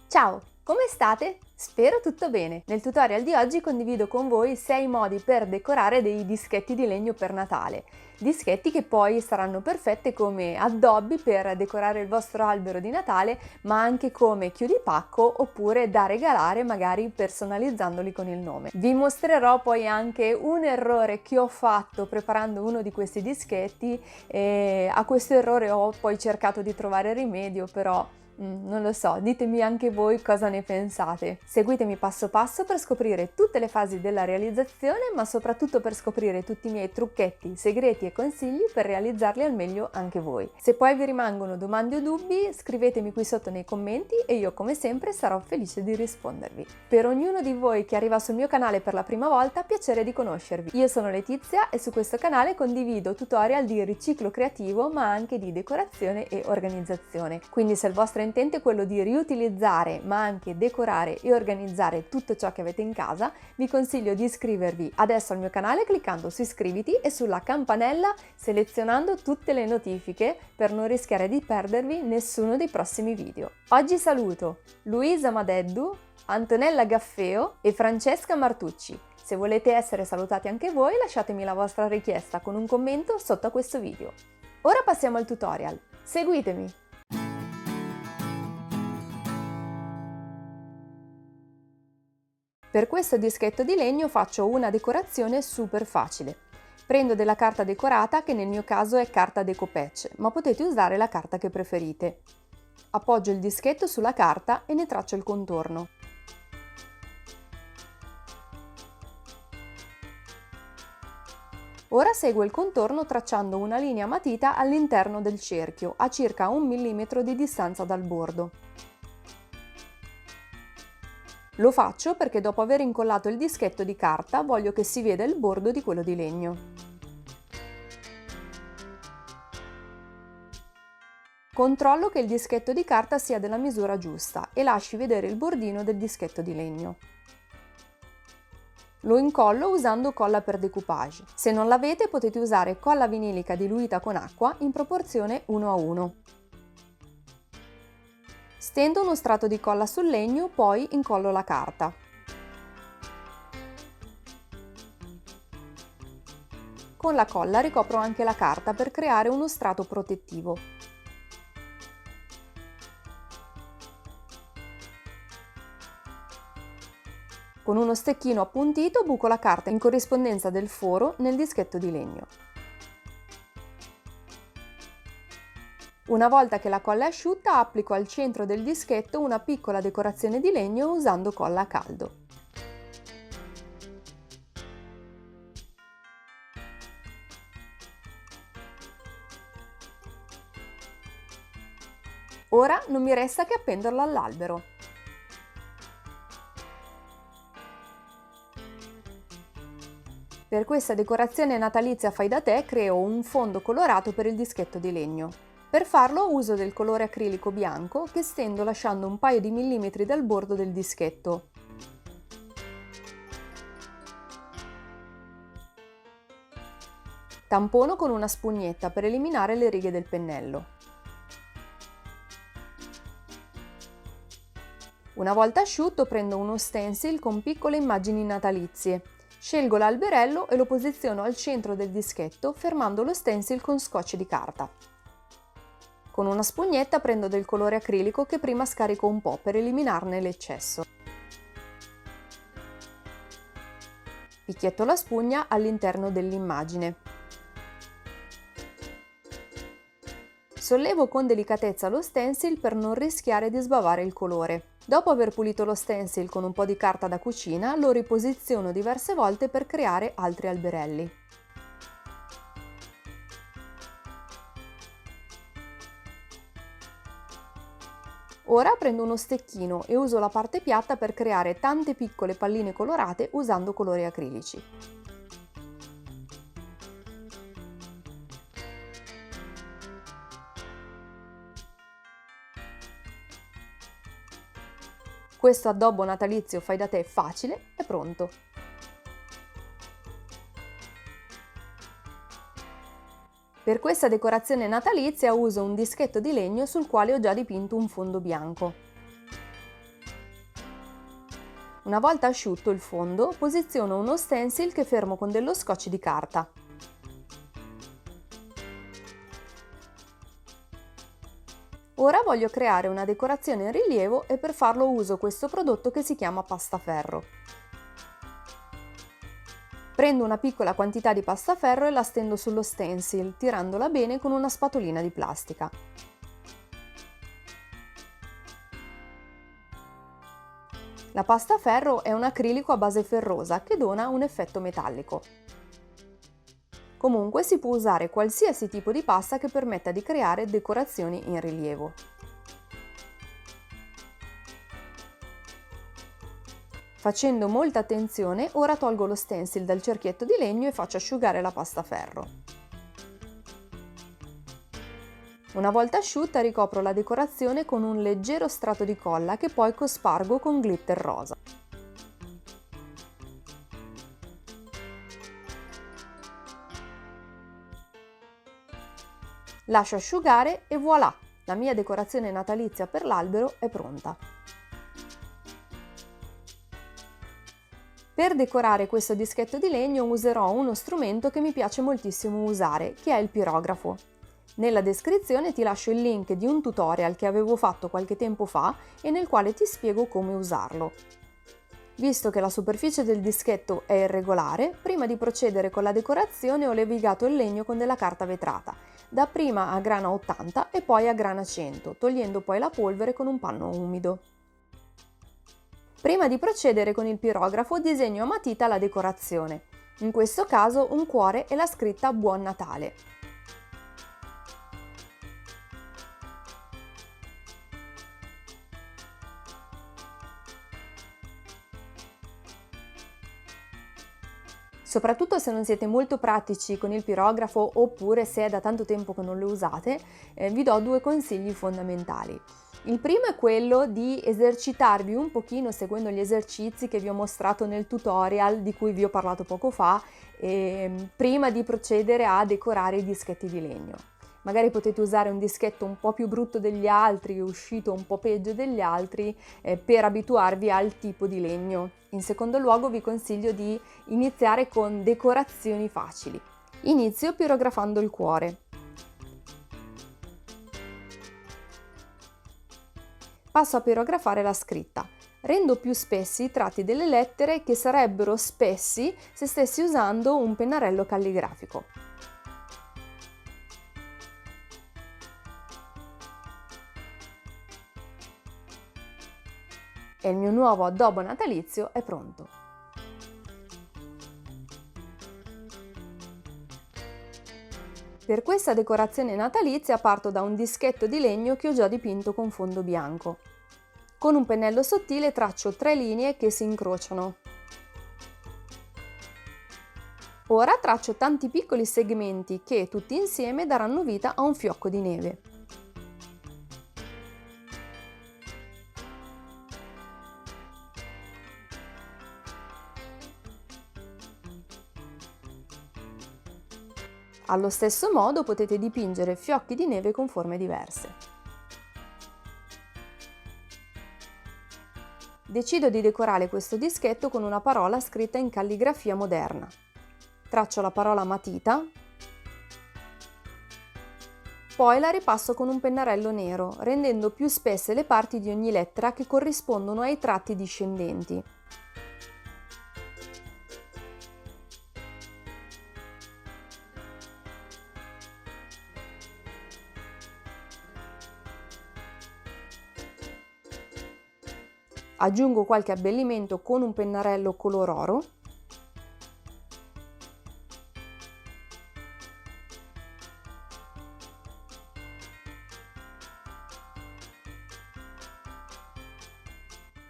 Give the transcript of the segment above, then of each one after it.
Ciao, come state? Spero tutto bene. Nel tutorial di oggi condivido con voi 6 modi per decorare dei dischetti di legno per Natale. Dischetti che poi saranno perfette come addobbi per decorare il vostro albero di Natale, ma anche come chiudipacco oppure da regalare magari personalizzandoli con il nome. Vi mostrerò poi anche un errore che ho fatto preparando uno di questi dischetti e a questo errore ho poi cercato di trovare rimedio, però non lo so, ditemi anche voi cosa ne pensate. Seguitemi passo passo per scoprire tutte le fasi della realizzazione, ma soprattutto per scoprire tutti i miei trucchetti, segreti e consigli per realizzarli al meglio anche voi. Se poi vi rimangono domande o dubbi, scrivetemi qui sotto nei commenti e io come sempre sarò felice di rispondervi. Per ognuno di voi che arriva sul mio canale per la prima volta, piacere di conoscervi. Io sono Letizia e su questo canale condivido tutorial di riciclo creativo, ma anche di decorazione e organizzazione. Quindi se il vostro intento è quello di riutilizzare ma anche decorare e organizzare tutto ciò che avete in casa, vi consiglio di iscrivervi adesso al mio canale cliccando su iscriviti e sulla campanella selezionando tutte le notifiche per non rischiare di perdervi nessuno dei prossimi video. Oggi saluto Luisa Madeddu, Antonella Gaffeo e Francesca Martucci. Se volete essere salutati anche voi, lasciatemi la vostra richiesta con un commento sotto a questo video. Ora passiamo al tutorial. Seguitemi! Per questo dischetto di legno faccio una decorazione super facile. Prendo della carta decorata, che nel mio caso è carta Decopatch, ma potete usare la carta che preferite. Appoggio il dischetto sulla carta e ne traccio il contorno. Ora seguo il contorno tracciando una linea a matita all'interno del cerchio, a circa 1 mm di distanza dal bordo. Lo faccio perché dopo aver incollato il dischetto di carta voglio che si veda il bordo di quello di legno. Controllo che il dischetto di carta sia della misura giusta e lasci vedere il bordino del dischetto di legno. Lo incollo usando colla per decoupage. Se non l'avete potete usare colla vinilica diluita con acqua in proporzione 1:1. Stendo uno strato di colla sul legno, poi incollo la carta. Con la colla ricopro anche la carta per creare uno strato protettivo. Con uno stecchino appuntito buco la carta in corrispondenza del foro nel dischetto di legno. Una volta che la colla è asciutta, applico al centro del dischetto una piccola decorazione di legno usando colla a caldo. Ora non mi resta che appenderlo all'albero. Per questa decorazione natalizia fai da te creo un fondo colorato per il dischetto di legno. Per farlo uso del colore acrilico bianco che stendo lasciando un paio di millimetri dal bordo del dischetto. Tampono con una spugnetta per eliminare le righe del pennello. Una volta asciutto prendo uno stencil con piccole immagini natalizie. Scelgo l'alberello e lo posiziono al centro del dischetto fermando lo stencil con scotch di carta. Con una spugnetta prendo del colore acrilico che prima scarico un po' per eliminarne l'eccesso. Picchietto la spugna all'interno dell'immagine. Sollevo con delicatezza lo stencil per non rischiare di sbavare il colore. Dopo aver pulito lo stencil con un po' di carta da cucina, lo riposiziono diverse volte per creare altri alberelli. Ora prendo uno stecchino e uso la parte piatta per creare tante piccole palline colorate usando colori acrilici. Questo addobbo natalizio fai da te facile è pronto. Per questa decorazione natalizia uso un dischetto di legno sul quale ho già dipinto un fondo bianco. Una volta asciutto il fondo, posiziono uno stencil che fermo con dello scotch di carta. Ora voglio creare una decorazione in rilievo e per farlo uso questo prodotto che si chiama pastaferro. Prendo una piccola quantità di pastaferro e la stendo sullo stencil, tirandola bene con una spatolina di plastica. La pastaferro è un acrilico a base ferrosa che dona un effetto metallico. Comunque si può usare qualsiasi tipo di pasta che permetta di creare decorazioni in rilievo. Facendo molta attenzione, ora tolgo lo stencil dal cerchietto di legno e faccio asciugare la pastaferro. Una volta asciutta ricopro la decorazione con un leggero strato di colla che poi cospargo con glitter rosa. Lascio asciugare e voilà! La mia decorazione natalizia per l'albero è pronta. Per decorare questo dischetto di legno userò uno strumento che mi piace moltissimo usare, che è il pirografo. Nella descrizione ti lascio il link di un tutorial che avevo fatto qualche tempo fa e nel quale ti spiego come usarlo. Visto che la superficie del dischetto è irregolare, prima di procedere con la decorazione ho levigato il legno con della carta vetrata, dapprima a grana 80 e poi a grana 100, togliendo poi la polvere con un panno umido. Prima di procedere con il pirografo disegno a matita la decorazione, in questo caso un cuore e la scritta Buon Natale. Soprattutto se non siete molto pratici con il pirografo oppure se è da tanto tempo che non lo usate, vi do due consigli fondamentali. Il primo è quello di esercitarvi un pochino seguendo gli esercizi che vi ho mostrato nel tutorial di cui vi ho parlato poco fa, prima di procedere a decorare i dischetti di legno. Magari potete usare un dischetto un po' più brutto degli altri, uscito un po' peggio degli altri, per abituarvi al tipo di legno. In secondo luogo vi consiglio di iniziare con decorazioni facili. Inizio pirografando il cuore. Passo a pirografare la scritta. Rendo più spessi i tratti delle lettere che sarebbero spessi se stessi usando un pennarello calligrafico. E il mio nuovo addobbo natalizio è pronto. Per questa decorazione natalizia parto da un dischetto di legno che ho già dipinto con fondo bianco. Con un pennello sottile traccio 3 linee che si incrociano. Ora traccio tanti piccoli segmenti che tutti insieme daranno vita a un fiocco di neve. Allo stesso modo potete dipingere fiocchi di neve con forme diverse. Decido di decorare questo dischetto con una parola scritta in calligrafia moderna. Traccio la parola matita, poi la ripasso con un pennarello nero, rendendo più spesse le parti di ogni lettera che corrispondono ai tratti discendenti. Aggiungo qualche abbellimento con un pennarello color oro.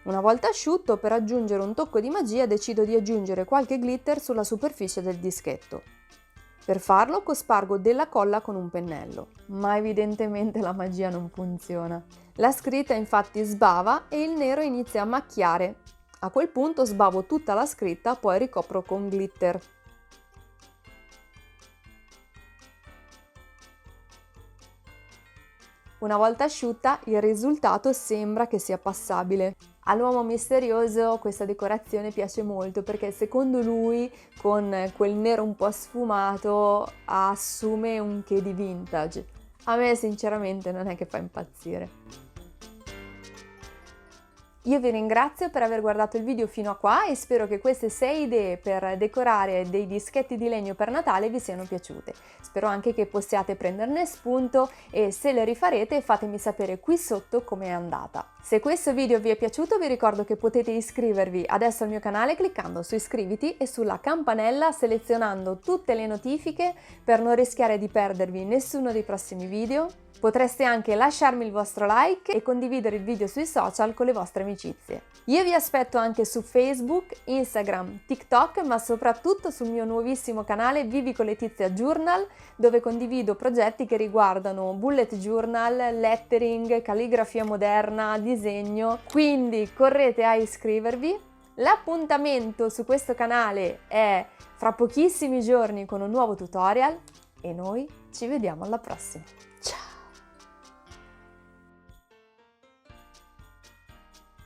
Una volta asciutto, per aggiungere un tocco di magia decido di aggiungere qualche glitter sulla superficie del dischetto. Per farlo cospargo della colla con un pennello, ma evidentemente la magia non funziona. La scritta infatti sbava e il nero inizia a macchiare. A quel punto sbavo tutta la scritta, poi ricopro con glitter. Una volta asciutta, il risultato sembra che sia passabile. All'uomo misterioso questa decorazione piace molto perché secondo lui con quel nero un po' sfumato assume un che di vintage. A me sinceramente non è che fa impazzire. Io vi ringrazio per aver guardato il video fino a qua e spero che queste 6 idee per decorare dei dischetti di legno per Natale vi siano piaciute. Spero anche che possiate prenderne spunto e se le rifarete fatemi sapere qui sotto com'è andata. Se questo video vi è piaciuto vi ricordo che potete iscrivervi adesso al mio canale cliccando su iscriviti e sulla campanella selezionando tutte le notifiche per non rischiare di perdervi nessuno dei prossimi video. Potreste anche lasciarmi il vostro like e condividere il video sui social con le vostre amicizie. Io vi aspetto anche su Facebook, Instagram, TikTok, ma soprattutto sul mio nuovissimo canale Vivi con Letizia Journal, dove condivido progetti che riguardano bullet journal, lettering, calligrafia moderna, disegno. Quindi correte a iscrivervi. L'appuntamento su questo canale è fra pochissimi giorni con un nuovo tutorial e noi ci vediamo alla prossima. Ciao!